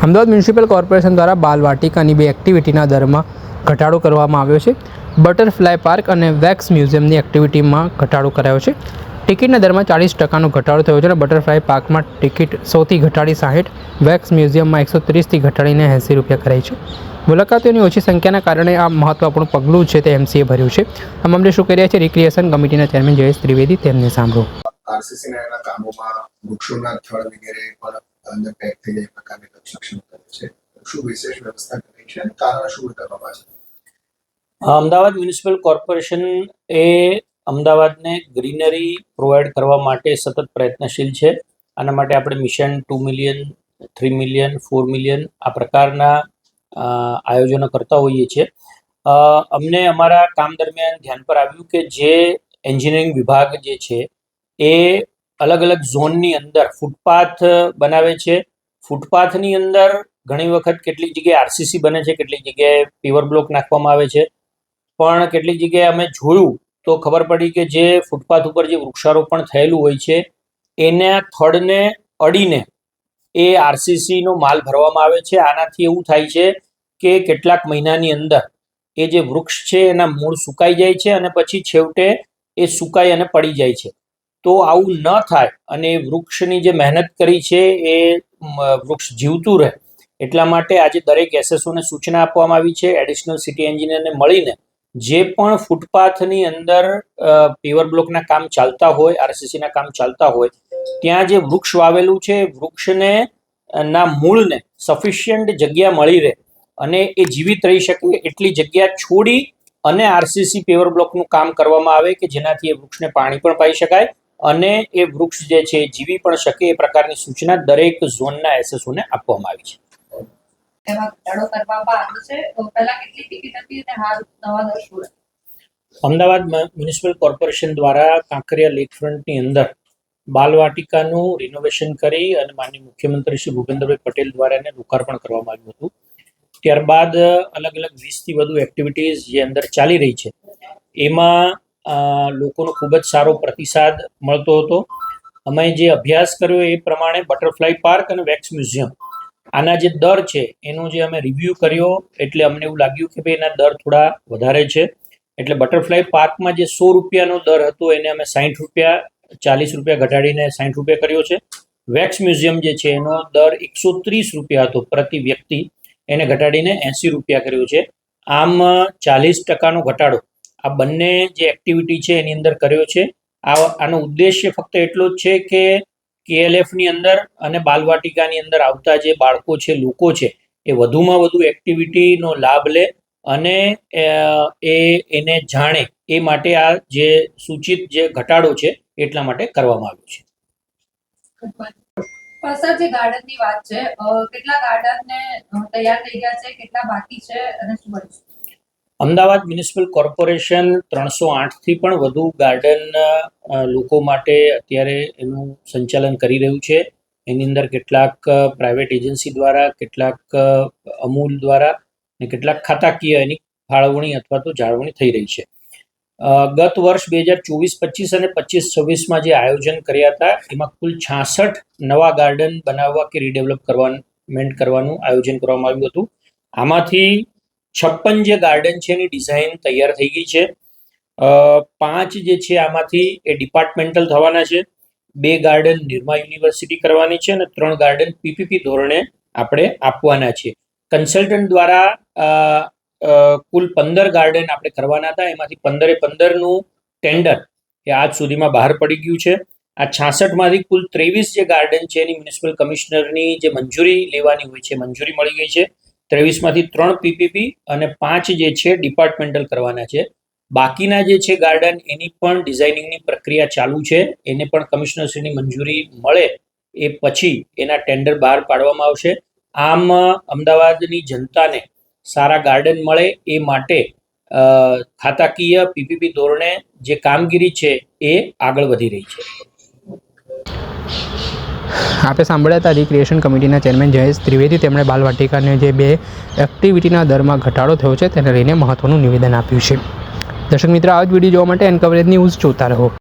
Ahmedabad municipal corporation દ્વારા બાલવાટિકાની બે એક્ટિવિટીના દરમાં ઘટાડો કરવામાં આવ્યો છે. બટરફ્લાય પાર્ક અને વેક્સ મ્યુઝિયમની એક્ટિવિટીમાં ઘટાડો કરાયો છે. ટિકિટના દરમાં 40% ઘટાડો થયો છે અને બટરફ્લાય પાર્કમાં ટિકિટ 100થી ઘટાડી 60, વેક્સ મ્યુઝિયમમાં 130થી ઘટાડીને 80 રૂપિયા કરાઈ છે. મુલાકાતીઓની ઓછી સંખ્યાના કારણે આ મહત્વપૂર્ણ પગલું છે તે એમસીએ ભર્યું છે. આ મામલે શું કર્યા છે રિક્રિએશન કમિટીના ચેરમેન જયેશ ત્રિવેદી, તેમને સાંભળો. આરસીસીના કામોમાં વૃક્ષોના થડ વગેરે પણ અંદર પેક થઈ જાય પ્રકારની કન્સ્ટ્રક્શન કરે છે. શું વિશેષ વ્યવસ્થા કરી છે અને કારણ શું કરવામાં છે? અમદાવાદ મ્યુનિસિપલ કોર્પોરેશન એ અમદાવાદને ગ્રીનરી પ્રોવાઈડ કરવા માટે સતત પ્રયત્નશીલ છે. આના માટે આપણે મિશન 2 મિલિયન, 3 મિલિયન, 4 મિલિયન આ પ્રકારના આયોજનો કરતા હોઈએ છીએ. અમને અમારા કામ દરમિયાન ધ્યાન પર આવ્યું કે જે એન્જિનિયરિંગ વિભાગ જે છે એ અલગ અલગ ઝોનની અંદર ફૂટપાથ બનાવે છે. ફૂટપાથની અંદર ઘણી વખત કેટલીક જગ્યાએ આરસીસી બને છે, કેટલીક જગ્યાએ પેવર બ્લોક નાખવામાં આવે છે. પણ કેટલીક જગ્યાએ અમે જોયું તો ખબર પડી કે જે ફૂટપાથ ઉપર જે વૃક્ષારોપણ થયેલું હોય છે એના થડને અડીને એ આરસીસીનો માલ ભરવામાં આવે છે. આનાથી એવું થાય છે કે કેટલાક મહિનાની અંદર એ જે વૃક્ષ છે એના મૂળ સુકાઈ જાય છે અને પછી છેવટે એ સુકાઈ અને પડી જાય છે. તો આવું ન થાય અને વૃક્ષની જે મહેનત કરી છે એ વૃક્ષ જીવતું રહે એટલા માટે આજે દરેક એસએસઓને સૂચના આપવામાં આવી છે. એડિશનલ સિટી એન્જિનિયરને મળીને જે પણ ફૂટપાથની અંદર પેવર બ્લોકના કામ ચાલતા હોય, આરસીસીના કામ ચાલતા હોય, ત્યાં જે વૃક્ષ વાવેલું છે વૃક્ષને ના મૂળને સફિશિયન્ટ જગ્યા મળી રહે અને એ જીવિત રહી શકે એટલી જગ્યા છોડી અને આરસીસી પેવર બ્લોકનું કામ કરવામાં આવે કે જેનાથી એ વૃક્ષને પાણી પણ પાઈ શકાય અને એ વૃક્ષ જે છે જીવી પણ શકે એ પ્રકારની સૂચના દરેક ઝોનના એસએસઓને આપવામાં આવી છે. અમદાવાદ મ્યુનિસિપલ કોર્પોરેશન દ્વારા કાંકરિયા લેકફ્રન્ટની અંદર બાલવાટિકાનું રિનોવેશન કરી અને માનનીય મુખ્યમંત્રી શ્રી ભૂપેન્દ્રભાઈ પટેલ દ્વારા એને લોકાર્પણ કરવામાં આવ્યું હતું. ત્યારબાદ અલગ અલગ 20થી વધુ એક્ટિવિટીઝ જે અંદર ચાલી રહી છે એમાં લોકોનો ખૂબ જ સારો પ્રતિસાદ મળતો હતો. અમે જે અભ્યાસ કર્યો એ પ્રમાણે બટરફ્લાય પાર્ક અને વેક્સ મ્યુઝિયમ આના જે દર છે એનો જે અમે રિવ્યૂ કર્યો એટલે અમને એવું લાગ્યું કે ભાઈ એના દર થોડા વધારે છે. એટલે બટરફ્લાય પાર્કમાં જે 100 રૂપિયાનો દર હતો એને અમે 60 રૂપિયા, 40 રૂપિયા ઘટાડીને 60 રૂપિયા કર્યો છે. વેક્સ મ્યુઝિયમ જે છે એનો દર 130 રૂપિયા હતો પ્રતિ વ્યક્તિ, એને ઘટાડીને 80 રૂપિયા કર્યો છે. આમ 40% ઘટાડો આ બંને જે એક્ટિવિટી છે એની અંદર કર્યો છે. આનો ઉદ્દેશ્ય ફક્ત એટલો જ છે કે કેએલએફની અંદર અને બાલવાટિકાની અંદર આવતા જે બાળકો છે, લોકો છે, એ વધુમાં વધુ એક્ટિવિટીનો લાભ લે અને એને જાણે એ માટે આ જે સૂચિત જે ઘટાડો છે એટલા માટે કરવામાં આવ્યો છે. જે ગાર્ડનની વાત છે, કેટલા ગાર્ડનને તૈયાર થઈ ગયા છે, કેટલા બાકી છે અને શું બનશે? અમદાવાદ મ્યુનિસિપલ કોર્પોરેશન 308થી પણ વધુ ગાર્ડન લોકો માટે અત્યારે એનું સંચાલન કરી રહ્યું છે. એની અંદર કેટલાક પ્રાઇવેટ એજન્સી દ્વારા, કેટલાક અમૂલ દ્વારા અને કેટલાક ખાતાકીય એની ફાળવણી અથવા તો જાળવણી થઈ રહી છે. ગત વર્ષ 2024-25 અને 25-26માં જે આયોજન કર્યા હતા એમાં કુલ 66 નવા ગાર્ડન બનાવવા કે રીડેવલપ કરવાનું આયોજન કરવામાં આવ્યું હતું. આમાંથી 56 જે ગાર્ડન છે એની ડિઝાઇન તૈયાર થઈ ગઈ છે. 5 જે છે આમાંથી એ ડિપાર્ટમેન્ટલ થવાના છે, 2 ગાર્ડન નિરમા યુનિવર્સિટી કરવાની છે અને 3 ગાર્ડન પીપીપી ધોરણે આપણે આપવાના છે. કન્સલ્ટન્ટ દ્વારા કુલ 15 ગાર્ડન આપણે કરવાના હતા. એમાંથી 15નું ટેન્ડર એ આજ સુધીમાં બહાર પડી ગયું છે. આ 66માંથી કુલ 23 જે ગાર્ડન છે એની મ્યુનિસિપલ કમિશનરની જે મંજૂરી લેવાની હોય છે મંજૂરી મળી ગઈ છે. 23માંથી 3 પીપીપી અને 5 જે છે ડિપાર્ટમેન્ટલ કરવાના છે. બાકીના જે છે ગાર્ડન એની પણ ડિઝાઇનિંગની પ્રક્રિયા ચાલુ છે. એને પણ કમિશનરશ્રીની મંજૂરી મળે એ પછી એના ટેન્ડર બહાર પાડવામાં આવશે. આમ અમદાવાદની જનતાને સારા ગાર્ડન મળે એ માટે ખાતાકીય પીપીપી ધોરણે જે કામગીરી છે એ આગળ વધી રહી છે. આપે સાંભળ્યા હતા રિક્રિએશન કમિટીના ચેરમેન જયેશ ત્રિવેદી. તેમણે બાલવાટિકાને જે બે એક્ટિવિટીના દરમાં ઘટાડો થયો છે તેને લઈને મહત્વનું નિવેદન આપ્યું છે. દર્શક મિત્રો, આ જ વિડીયો જોવા માટે એન કવરેજ ન્યૂઝ જોતા રહો.